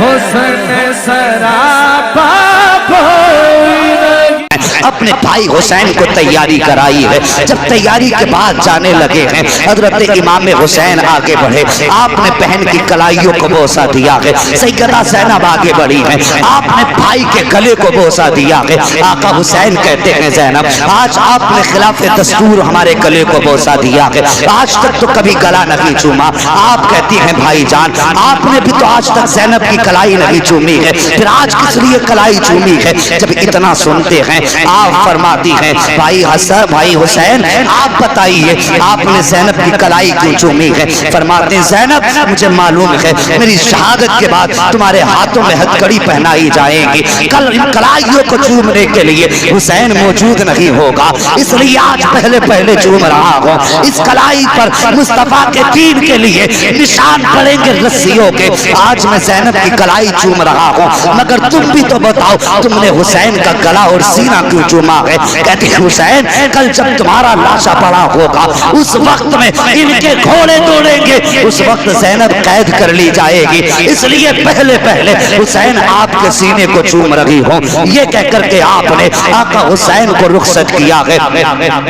حسن سراپا کوئی نہیں۔ اپنے بھائی حسین کو تیاری کرائی ہے۔ جب تیاری کے بعد جانے لگے ہیں، حضرت امام حسین آگے بڑھے، آپ نے بہن کی کلائیوں کو بوسہ دیا ہے۔ سیدہ زینب آگے بڑھی ہیں، آپ نے بھائی کے گلے کو بوسہ دیا ہے۔ آقا حسین کہتے ہیں زینب آج آپ نے خلاف دستور ہمارے گلے کو بوسہ دیا ہے، آج تک تو کبھی گلا نہیں چوما۔ آپ کہتی ہیں بھائی جان آپ نے بھی تو آج تک زینب کی کلائی نہیں چومی ہے، پھر آج کس لیے کلائی چومی ہے؟ جب اتنا سنتے ہیں آپ فرماتی ہیں بھائی حسین آپ بتائیے آپ نے زینب کی کلائی کیوں چومی ہے؟ فرماتے ہیں زینب مجھے معلوم ہے میری شہادت کے بعد تمہارے ہاتھوں میں ہتھکڑی پہنائی جائیں گی، کل ان کلائیوں کو چومنے کے لیے حسین موجود نہیں ہوگا، اس لیے آج پہلے پہلے چوم رہا ہوں۔ اس کلائی پر مصطفیٰ کے دین کے لیے نشان پڑیں گے رسیوں کے، آج میں زینب کی کلائی چوم رہا ہوں، مگر تم بھی تو بتاؤ تم نے حسین کا گلا اور سینہ کیوں چوما ہے؟ کہتے ہیں حسین کل جب تمہارا لاشا پڑا ہوگا اس وقت میں ان کے گھوڑے دوڑیں گے، اس وقت زینب قید کر لی جائے گی، اس لیے پہلے پہلے حسین آپ کے سینے کو چوم رہی ہوں۔ یہ کہہ کر کے آپ نے آقا حسین کو رخصت کیا ہے۔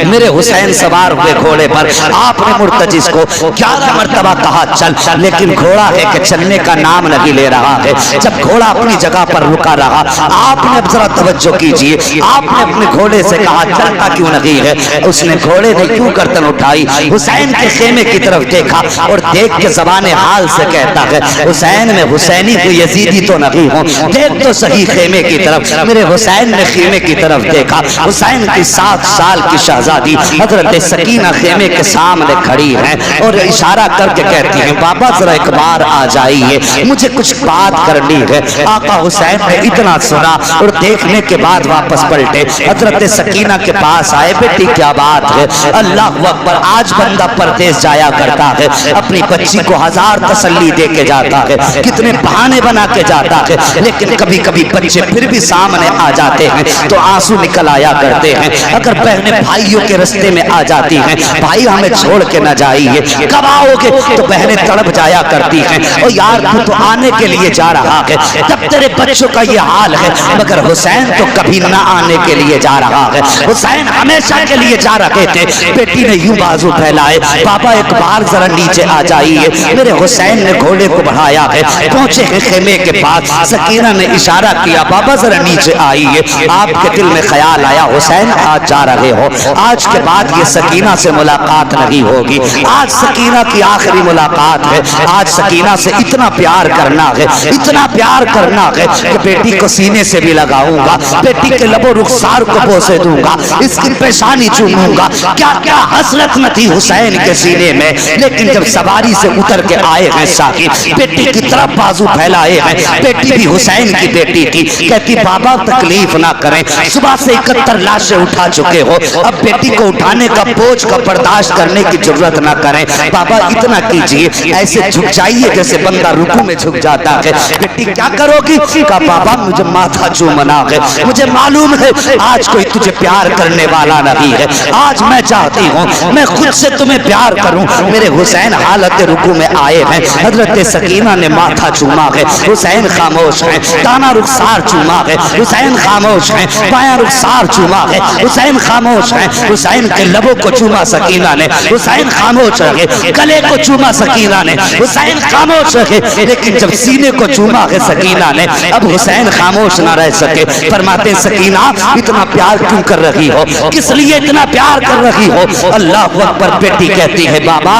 میرے حسین سوار ہوئے گھوڑے پر، آپ نے مرتجز کو 11 مرتبہ کہا چل، لیکن گھوڑا ہے کہ چلنے کا نام نہیں لے رہا ہے۔ جب گھوڑا اپنی جگہ پر رکا رہا آپ نے ذرا توجہ کیجئے، آپ نے اپنے گھوڑے سے کہا چلتا کیوں نہیں ہے؟ اس نے گھوڑے نے کیوں گردن اٹھائی، حسین کے خیمے کی طرف دیکھا اور دیکھ کے زبان حال سے کہتا ہے حسین میں حسینی کو یزیدی تو نہیں ہوں، دیکھ تو صحیح خیمے کی طرف۔ میرے حسین نے خیمے کی طرف دیکھا، حسین کی 7 سال کی شہزادی حضرت سکینہ خیمے کے سامنے کھڑی ہیں اور اشارہ کر کے کہتی ہیں بابا ذرا ایک بار آ جائیے مجھے کچھ بات کرنی ہے۔ آقا حسین نے اتنا سنا اور دیکھنے کے بعد واپس پلٹے، حضرت سکینہ کے پاس آئے، بیٹی کیا بات ہے؟ اللہ اکبر، آج بندہ پردیس جایا کرتا ہے، اپنی بچی کو 1000 تسلی دے کے جاتا ہے، کتنے بہانے بنا کے جاتا ہے، لیکن کبھی کبھی بچے پھر بھی سامنے آ جاتے ہیں تو آنسو نکل آیا کرتے ہیں۔ اگر بہنیں بھائیوں کے رستے میں آ جاتی ہیں بھائی ہمیں چھوڑ کے نہ جائیے، کب آؤ گے؟ تو بہنیں تڑپ جایا کرتی ہیں اور یار تو آنے کے لیے جا رہا ہے، جب تیرے بچوں کا یہ حال ہے، مگر حسین تو کبھی نہ آنے کے لیے جا رہا ہے، حسین ہمیشہ کے لیے جا رہے تھے۔ بیٹی نے یوں بازو پھیلائے، بابا ایک بار ذرا نیچے آ جائیے۔ میرے حسین نے گھوڑے کو بڑھایا ہے، پہنچے ہیں خیمے کے پاس، سکینہ نے اشارہ کیا بابا ذرا نیچے آئیے۔ آپ کے دل میں خیال آیا حسین آج جا رہے ہو، آج کے بعد یہ سکینہ سے ملاقات نہیں ہوگی، آج سکینہ کی آخری ملاقات ہے، آج سکینہ سے اتنا پیار کرنا ہے، اتنا پیار کرنا ہے کہ بیٹی کو سینے سے بھی لگاؤں گا، بیٹی کے لب و رخسار کو بوسے دوں گا، اس کی پیشانی چوموں گا۔ کیا کیا حسرت نہ تھی حسین کے سینے میں، لیکن جب سواری سے اتر کے آئے ہیں ساقی، بیٹی کی طرف بازو پھیلائے ہیں، بیٹی بھی حسین کی بیٹی تھی، کہتی بابا تکلیف نہ کریں، صبح سے 71 لاشیں اٹھا چکے ہو، اب بیٹی کو اٹھانے کا بوجھ کا برداشت کرنے کی ضرورت نہ کریں، بابا اتنا کیجئے، ایسے جھک جائیے جیسے بندہ رکوع میں جھک جاتا ہے۔ بیٹی کیا کرو گی؟ کہا بابا مجھے ماتھا چومنا ہے، مجھے معلوم ہے آج کوئی تجھے پیار کرنے والا نہیں ہے، آج میں چاہتی ہوں میں خود سے تمہیں پیار کروں۔ میرے حسین حالت رکوع میں آئے ہیں، حضرت سکینہ نے ماتھا چوما ہے، حسین خاموش ہیں، دانا رخسار چوما ہے، حسین خاموش ہیں، بایاں رخسار چوما ہے، حسین خاموش ہیں، حسین کے لبوں کو چوما سکینہ نے، حسین خاموش رہے، گلے کو چوما سکینہ نے، حسین خاموش رہے، لیکن جب سینے کو چوما ہے سکینہ نے، اب حسین خاموش نہ رہ سکے۔ فرماتے سکینہ اتنا پیار کیوں کر رہی ہو، کس لیے اتنا پیار کر رہی ہو؟ اللہ اکبر، بیٹی کہتی ہے بابا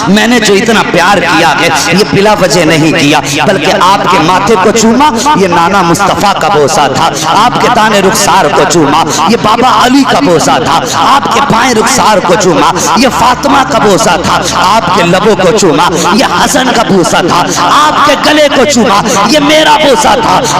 میں نے جو اتنا پیار کیا ہے یہ بلا وجہ نہیں کیا، بلکہ آپ کے ماتھے کو چوما یہ نانا مصطفیٰ کا بوسہ تھا، آپ کے دانے رخسار کو چوما یہ بابا علی کا بوسہ تھا، آپ کے بائیں رخسار کو چوما یہ فاطمہ کا بوسہ تھا، آپ کے لبوں کو چوما یہ حسن کا بوسہ تھا، آپ کے گلے کو چوما یہ میرا بوسہ تھا۔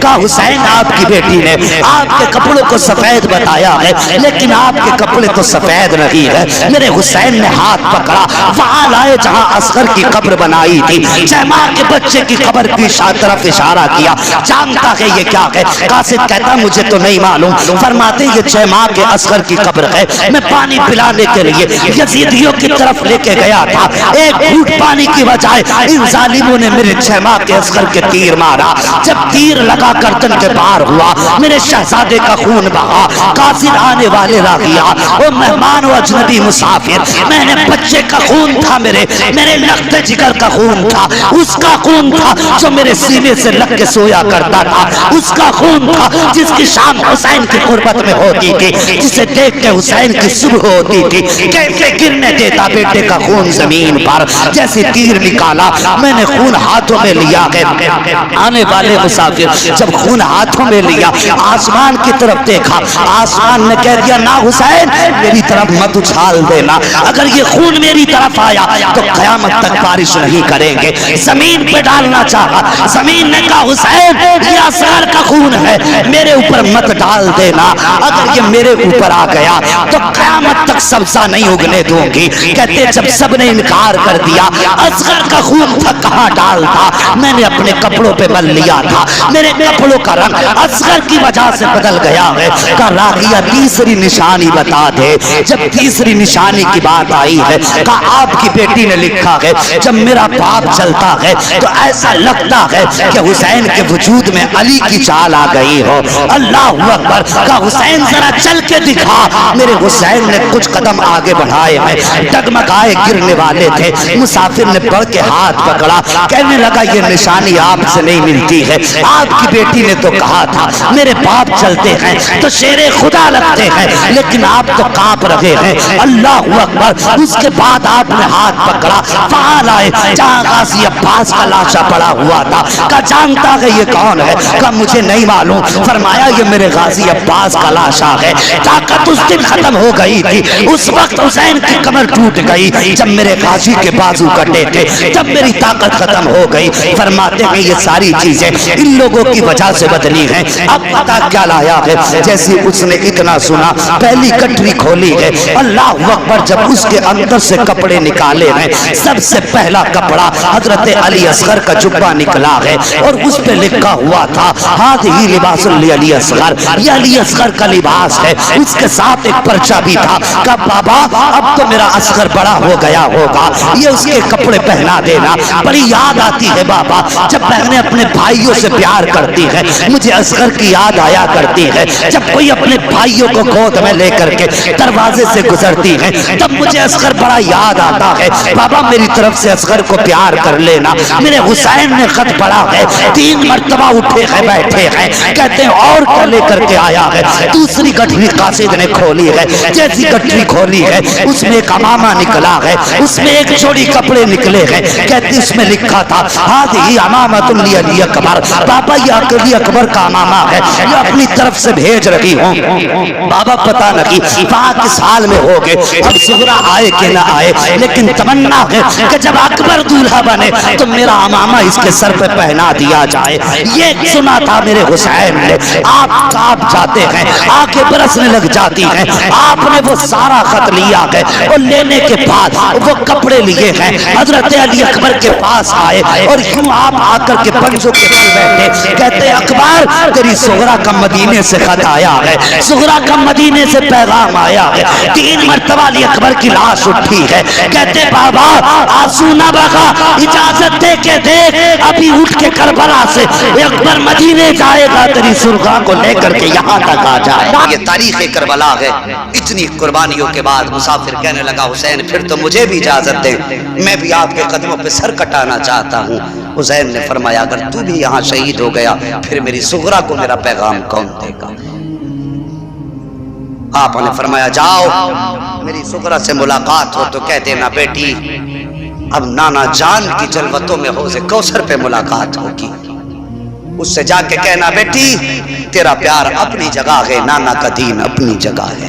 کہا حسین آپ کی بیٹی نے آپ کے کپڑوں کو سفید بتایا ہے لیکن آپ کے کپڑے تو سفید نہیں ہے۔ میرے حسین نے ہاتھ پکڑا، وہاں لائے جہاں اصغر کی قبر بنائی تھی، چیما کے بچے کی قبر کی طرف اشارہ کیا، جانتا ہے یہ کیا ہے؟ قاصد کہتا مجھے تو نہیں معلوم۔ فرماتے یہ چیما کے اصغر کی قبر ہے، میں پانی پلانے کے لیے یزیدیوں کی طرف لے کے گیا تھا، ایک گھوٹ پانی کی بجائے ان ظالموں نے میرے چیما کے اصغر کے تیر مارا، جب تیر لگا گردن کے پار ہوا میرے شہزادے کا خون بہا۔ قاصد آنے والے راغیا وہ مہمان و اجنبی مسافر، میں نے بچے کا خون تھا، میرے لخت جگر کا خون تھا، اس کا خون تھا جو میرے سینے سے لگ کے سویا کرتا تھا، اس کا خون تھا جس کی شام حسین کی قربت میں ہوتی تھی، جسے دیکھ کے حسین کی صبح ہوتی تھی، کیسے گرنے دیتا بیٹے کا خون زمین پر، جیسے تیر نکالا میں نے خون ہاتھوں میں لیا ہے۔ آنے والے مسافر جب خون ہاتھوں میں لیا آسمان کی طرف دیکھا، آسمان نے کہہ دیا نہ حسین میری طرف مت اچھال دینا، اگر یہ خون میری طرف آیا تو قیامت تک بارش نہیں کریں گے۔ زمین پہ ڈالنا چاہا، زمین نے کہا حسین یہ اصغر کا خون ہے میرے اوپر مت ڈال دینا، اگر یہ میرے اوپر آ گیا تو قیامت تک سبزہ نہیں اگنے دوں گی۔ کہتے جب سب نے انکار کر دیا اصغر کا خون تھا کہاں ڈالتا، میں نے اپنے کپڑوں پہ مل لیا تھا، میرے کپڑوں کا رنگ اصغر کی وجہ سے بدل گیا ہے۔ کہا راغیہ تیسری نشانی بتا دے، جب تیسری نشانی کی بات آئی ہے کہا آپ کی بیٹی نے لکھا ہے جب میرا باپ چلتا ہے تو ایسا لگتا ہے کہ حسین کے وجود میں علی کی چال آ گئی ہو۔ اللہ اکبر، کہا حسین ذرا چل کے دکھا، میرے حسین نے کچھ قدم آگے بڑھائے ہیں، ڈگمگائے گرنے والے تھے، مسافر نے بڑھ کے ہاتھ پکڑا، کہنے لگا یہ نشانی آپ سے نہیں ملتی ہے، آپ کی بیٹی نے تو کہا تھا میرے باپ چلتے ہیں تو شیر خدا لگتے ہیں لیکن آپ تو کانپ رہے ہیں۔ اللہ اکبر، اس کے بعد آپ نے ہاتھ پکڑا، وہاں لائے جہاں غازی عباس کا لاشا پڑا ہوا تھا، کہا جانتا ہے یہ کون ہے؟ کہا مجھے نہیں معلوم۔ فرمایا یہ میرے غازی عباس کا لاشا ہے، طاقت اس دن ختم ہو گئی تھی، اس وقت حسین کی کمر ٹوٹ گئی جب میرے غازی کے بازو کٹے تھے، جب میری طاقت ختم ہو گئی۔ فرماتے ہیں یہ ساری چیزیں ان لوگوں کی وجہ سے بدلی ہیں۔ اب پتا کیا لایا ہے؟ جیسے اس نے اتنا سنا پہلی گٹری کھولی ہے، اللہ اکبر، جب اس کے اندر سے کپڑے نکالے ہیں سب سے پہلا کپڑا حضرت علی اصغر کا جبہ نکلا ہے اور اس پہ لکھا ہوا تھا ہذہ لباس علی اصغر، یہ علی اصغر کا لباس ہے۔ اس کے ساتھ ایک پرچہ بھی تھا، کہا بابا اب تو میرا اصغر بڑا ہو گیا ہوگا، یہ اس کے کپڑے پہنا دینا۔ بڑی یاد آتی ہے بابا جب بہنیں اپنے بھائیوں سے پیار کرتی ہیں، مجھے اصغر کی یاد آیا کرتی ہے، جب کوئی اپنے بھائیوں کو گود میں لے کر کے دروازے سے گزرتی ہے تب مجھے اصغر بڑا یاد آتا ہے۔ بابا میری طرف سے اصغر کو پیار کر لینا۔ میرے حسین نے خط پڑھا ہے، 3 مرتبہ اٹھے ہیں بیٹھے ہیں، کہتے ہیں اور کیا لے کر کے آیا ہے؟ دوسری گٹھری قاصد نے کھولی ہے، جیسی گٹھری کھولی ہے اس میں ایک امامہ نکلا ہے، اس میں ایک جوڑی کپڑے نکلے ہیں، کہتے اس میں لکھا تھا ہذہ امامۃ علی اکبر، بابا یہ علی اکبر کا امامہ ہے، یہ اپنی طرف سے بھیج رہی ہوں۔ بابا پتہ نہیں وہاں کس حال میں ہو گئے، اب زہرا آئے کہ نہ آئے، لیکن تمنا ہے کہ جب اکبر دولہا بنے تو میرا امامہ اس کے سر پہ پہنا دیا جائے۔ یہ سنا تھا میرے حسین نے، آپ کانپ جاتے ہیں، آنکھیں برسنے لگ جاتی ہیں۔ آپ نے وہ سارا خط لیا ہے اور لینے کے بعد وہ کپڑے لیے ہیں، حضرت علی اکبر کے پاس آئے اور یوں آپ آ کر کے پنجوں کے بل بیٹھے، کہتے اکبر تیری زہرا کا مدینے سے خط آیا ہے، زہرا کا مدینے سے پیغام آیا ہے۔ 3 مرتبہ علی اکبر کی لاش اٹھی ہے، کہتے بابا آنسو نہ بہا، اجازت دے کے دیکھ ابھی اٹھ کے کربلا سے اکبر مدینے جائے گا، تیری سرخا کو لے کر کے یہاں تک آ جائے۔ یہ تاریخ کربلا ہے۔ اتنی قربانیوں کے بعد مسافر کہنے لگا حسین پھر تو مجھے بھی اجازت دے، میں بھی آپ کے قدموں پہ سر کٹانا چاہتا ہوں۔ حسین نے فرمایا اگر تو بھی یہاں شہید ہو گیا پھر میری صغرا کو میرا پیغام کون دے گا؟ آپ نے فرمایا جاؤ میری صغرا سے ملاقات ہو تو کہہ دینا بیٹی اب نانا جان کی جلوتوں میں حوض کوثر پہ ملاقات ہوگی، اس سے جا کے کہنا بیٹی تیرا پیار اپنی جگہ ہے، نانا کا دین اپنی جگہ ہے۔